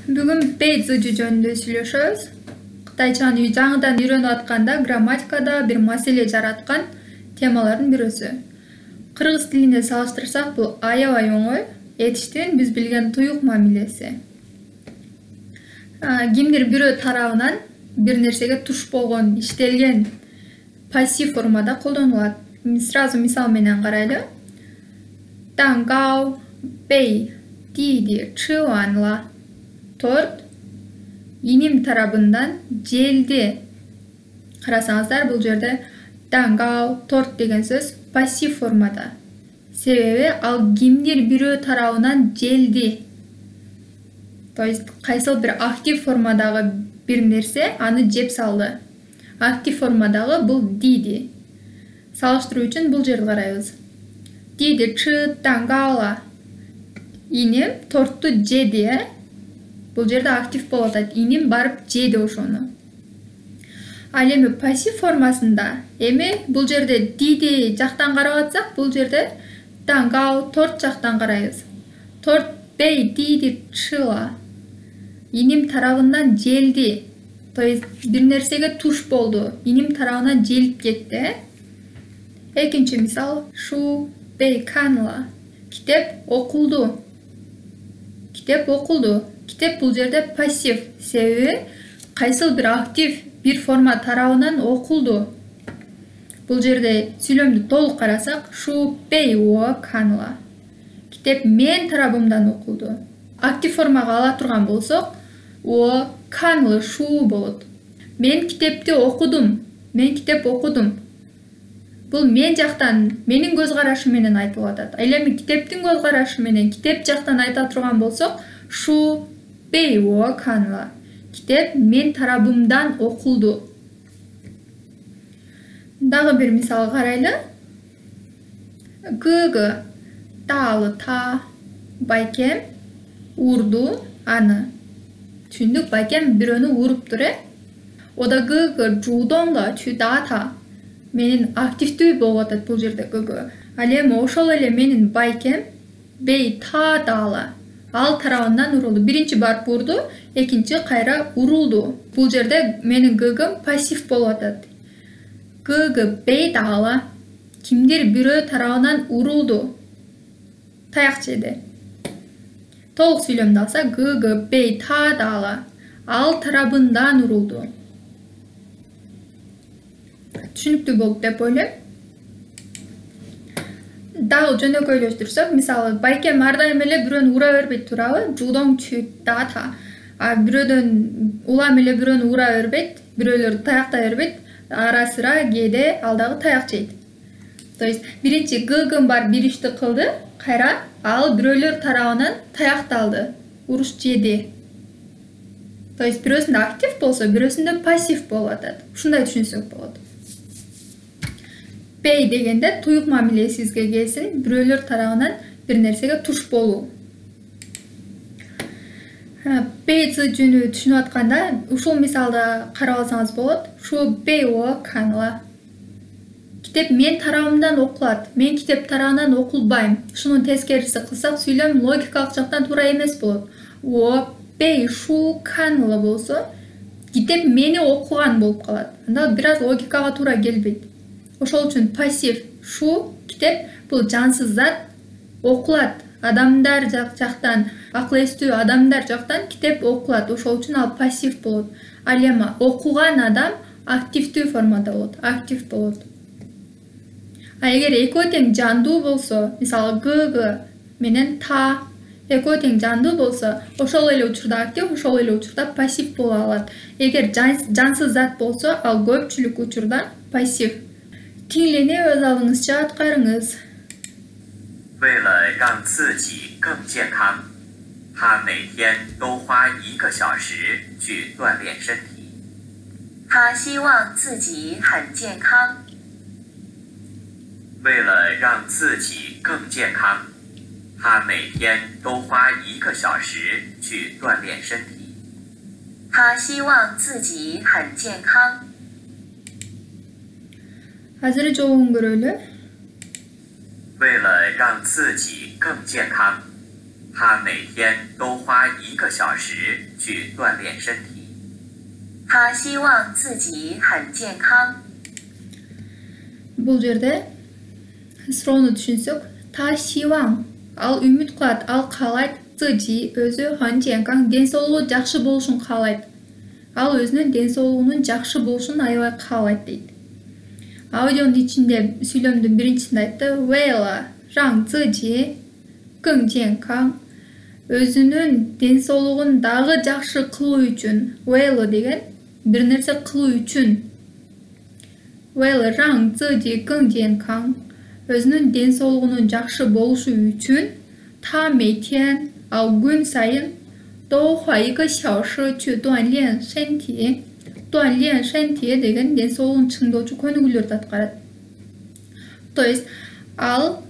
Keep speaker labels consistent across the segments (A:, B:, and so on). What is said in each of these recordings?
A: Бүгүн пейзажы жөнүндө сүйлөшөбүз. Кытайчаны жаңыдан үйрөнүп атканда грамматикада бир маселе жараткан темалардын бирөөсү. Кыргыз тилине салыштырсак, бул аябай оңой. Этиштин биз билген туюк мамилеси. Кимдир бирөө тарабынан бир нерсеге туш болгон, иштелген пассив формада колдонулат. Сразу мисал менен карайлы. 蛋糕被弟弟吃完了. Торт иним тарабынан желди. Карасаңыздар, бул жерде 蛋糕, торт деген сөз пассив формада. Себеби ал кимдир бирөө тарабынан желди. То есть кайсыл бир актив формадагы бир нерсе аны жеп салды. Актив формадагы бул диди. Салыштыруу үчүн бул жерди карайбыз. Диди чы 蛋糕了. Иним торту жеди. Бул жерде актив болуп атат. Иним барып жеди ошону. Ал эми пассив формасында бул жерде диди жактан карап атсак, бул жерде 蛋糕 торт жактан карайбыз. Торт бей диди чыла. Иним тарабынан желди. То есть бир нерсеге туш болду. Иним тарабынан желип кетти. Экинчи мисал. Шу бей канла. Китеп окулду. Китеп окулду. Китеп бул жерде пассив. Себеби кайсыл бир актив бир форма тарабынан окулду. Бул жерде сүйлөмдү толук карасак, шу бей о канла. Китеп мен тарабымдан окулду. Актив формага ала турган болсок, о канлы шу болот. Мен китепти окудум. Мен китеп окудум. Бул мен жактан, менин көз карашым менен айтылып атат. Ал эми китептин көз карашы менен китеп жактан айта турган болсок, шу бей о канла. Китеп мен тарабымдан окулду. Дагы бир мисал карайлы. Гыгы таалы та. Байкем урду аны. Түшүндүк, байкем бирөөнү уруптур. Ода гыгы жудоңда чүдата. Менин активдүү болуп атат бул жерде гыгы. Ал эми ошол эле менин байкем бей та даала. Ал тарабынан урулду. Биринчи барып урду, экинчи кайра урулду. Бул жерде менин гыгым пассив болуп атат. Гыгы бей даала. Кимдир бирөө тарабынан урулду. Таяк жеди. Толук сүйлөмдү алсак, гыгы бей та даала. Ал тарабынан урулду. Түшүнүктүү болуп деп ойлойм. Дагы жөнөкөйлөштүрсөк, мисалы, байкем ар дайым эле бирөөнү ура бербейт турабы? Жудоң чү дата. Бирөөдөн улам эле бирөөнү ура бербейт, бирөөлөр таякта бербейт. Ара sıra кээде ал дагы таяк жейт. То есть биринчи гыгым бар бир ишти кылды, кайра ал бирөөлөр тарабынан таякталды, уруш жеди. То есть бирөөсүндө актив болсо, бирөөсүндө пассив болуп атат. Ушундай түшүнсөк болот. Бей дегенде туюк мамилесизге келсин, бирөөлөр тарабынан бир нерсеге туш болуу. Бейзи жөнү түшүнүп атканда, ушул мисалда карап алсаңыз болот. Шу бей о канла. Китеп мен тарабымдан окулат. Мен китеп тарабынан окулбайм. Ушунун тескериси кылсак, сүйлөм логикалык жактан туура эмес болот. О бей шу канла болсо, китеп мени окуган болуп калат. Анда бир аз логикага туура келбейт. Ошол үчүн пассив шу китеп бул жансыз зат окулат. Адамдар жактан, акыл эстүү адамдар жактан китеп окулат. Ошол үчүн ал пассив болот. Ал эми окуган адам активдүү формада болот, актив болот. Эгер экөө тең жандуу болсо, мисалы гыгы менен та экөө тең жандуу болсо, ошол эле учурда актив, ошол эле учурда пассив боло алат. Эгер жансыз зат болсо, ал көпчүлүк учурда пассив. Тиңлени өз алыңызча аткарыңыз.
B: 为了让自己更健康，他每天都花1个小时去锻炼身体。
C: 他希望自己很健康。
B: 为了让自己更健康，他每天都花1个小时去锻炼身体。
C: 他希望自己很健康。
A: Азыр жолун көрөлү.
B: 为了让自己更健康，他每天都花1个小时去锻炼身体。
C: 他希望自己很健康。
A: Бұл жерде суроону түшүнсөк, та шиваң, ал үмүт кылат, ал каалайт, цыжи өзү хан健康, ден соолугу жакшы болушун каалайт. Ал өзүнүн ден соолугунун жакшы болушун аябай каалайт дейт. Аудионун ичинде сүйлөмдүн биринчисинде айтты, 为了让自己更健康, өзүнүн ден соолугун дагы жакшы кылуу үчүн, 为了деген бир нерсе кылуу үчүн, 为了让自己更健康, өзүнүн ден соолугунун жакшы болушу үчүн, 他每天 ал күн сайын 都花1个小时去锻炼身体. 锻炼身体деген ден соолугун чыңдоочу көнүгүүлөрдү аткарат. То есть ал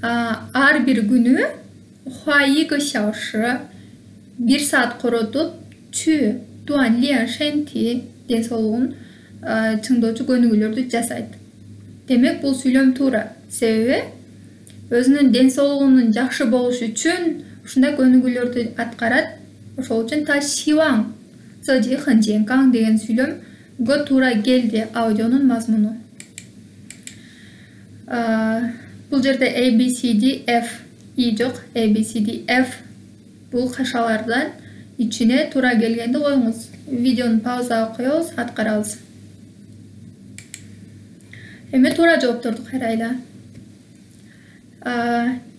A: ар бир күнү 花1个小时 1 саат коротуп 去锻炼身体 ден соолугун чыңдоочу көнүгүүлөрдү жасайт. Демек бул сүйлөм туура. Себеби өзүнүн ден соолугунун жакшы болушу үчүн ушундай көнүгүүлөрдү аткарат. Ошол үчүн та шиваң, 自己很健康 деген сүйлөмгө туура келди аудионун мазмуну. Бул жерде A, B, C, D, F, I жок. A, B, C, D, F бул кашалардан ичине туура келгенди коюңуз. Видеону паузага коебуз, аткарабыз. Эми туура жоопторду карайлы.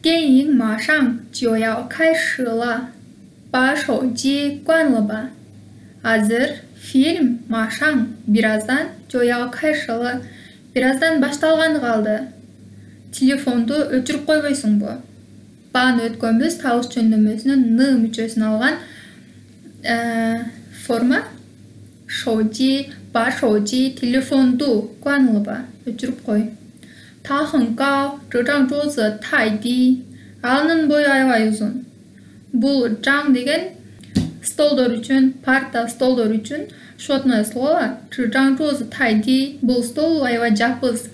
A: 电影马上就要开始了，把手机关了吧。Азыр фильм машаң бираздан 就要开始了, бираздан башталганы калды. Телефонду өчүрүп койбойсуңбу? Бааны өткөнбүз табыш чөндөмөсүнүн н мүчөсүн алган форма. 手机, ба 手机, телефонду 关了吧, өчүрүп кой. 它很高, 这张桌子太低, анын бою аябай узун. Бул жаң деген столдор үчүн, парта столдор үчүн шотное слово. 这张桌子太低, бул стол аябай жапыз.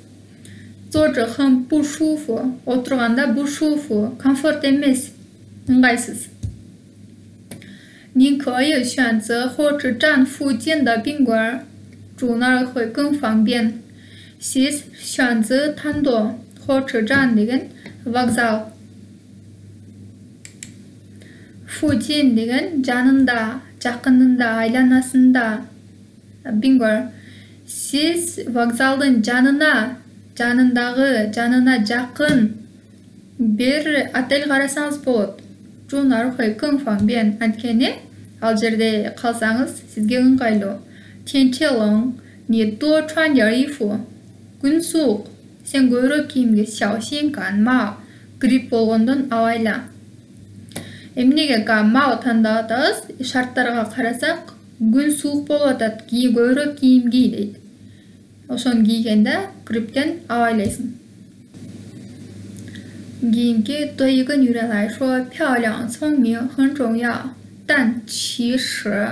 A: 坐着很不舒服, отурганда 不舒服, комфорт эмес, ыңгайсыз. 你可以选择火车站附近的宾馆，住那儿会更方便。 Siz 选择 탄도, 火车站 деген вокзал. 附近 деген жанында, жакынында, айланасында. Бингор. Siz вокзалдын жанына, жанындагы, жанына жакын бир отель карасаңыз болот. Жунар хой кың фаңбен. Анткени ал жерде калсаңыз сизге ыңгайлуу. 天气冷, 你多穿点衣服. Күн суук, сен көбүрөөк кийимге 小心感冒, грипп болгондон абайла. Эмнеге мao тандап атабыз? Шарттарга карасак, күн суук болуп атат, көбүрөөк кийим кий дейт. Ошону кийгенде грипптен абайлайсың. Кийинки 对一个女人来说，漂亮、聪明很重要，但其实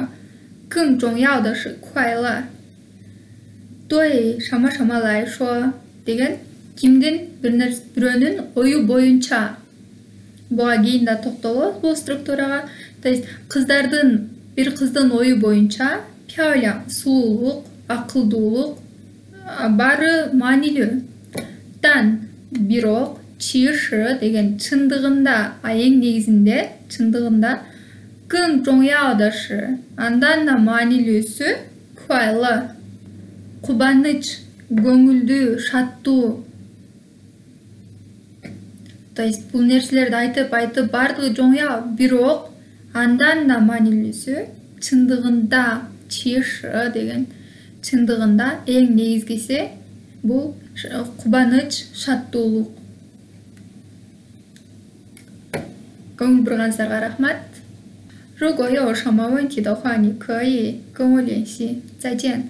A: 更重要的是快乐。 对什么什么来说деген кимдин бирөөнүн ою боюнча. Буга кийин да токтолобуз бул структурага. То есть кыздардын, бир кыздын ою боюнча пяля, сулуулук, акылдуулук баары маанилүү. Тан бирок чиши деген чындыгында, эң негизинде чындыгында 更重要的是 андан да маанилүүсү куайлы. Кубаныч, көңүлдүү, шаттуу. То есть бул нерселерди айтып бардыгы жоңя, бирок андан да маанилүүсү чындыгында, чиши деген чындыгында эң негизгиси бул кубаныч, шаттуулук. Көңүл бурганыңыздарга рахмат. 如果有什么问题的话，你可以跟我联系。再见。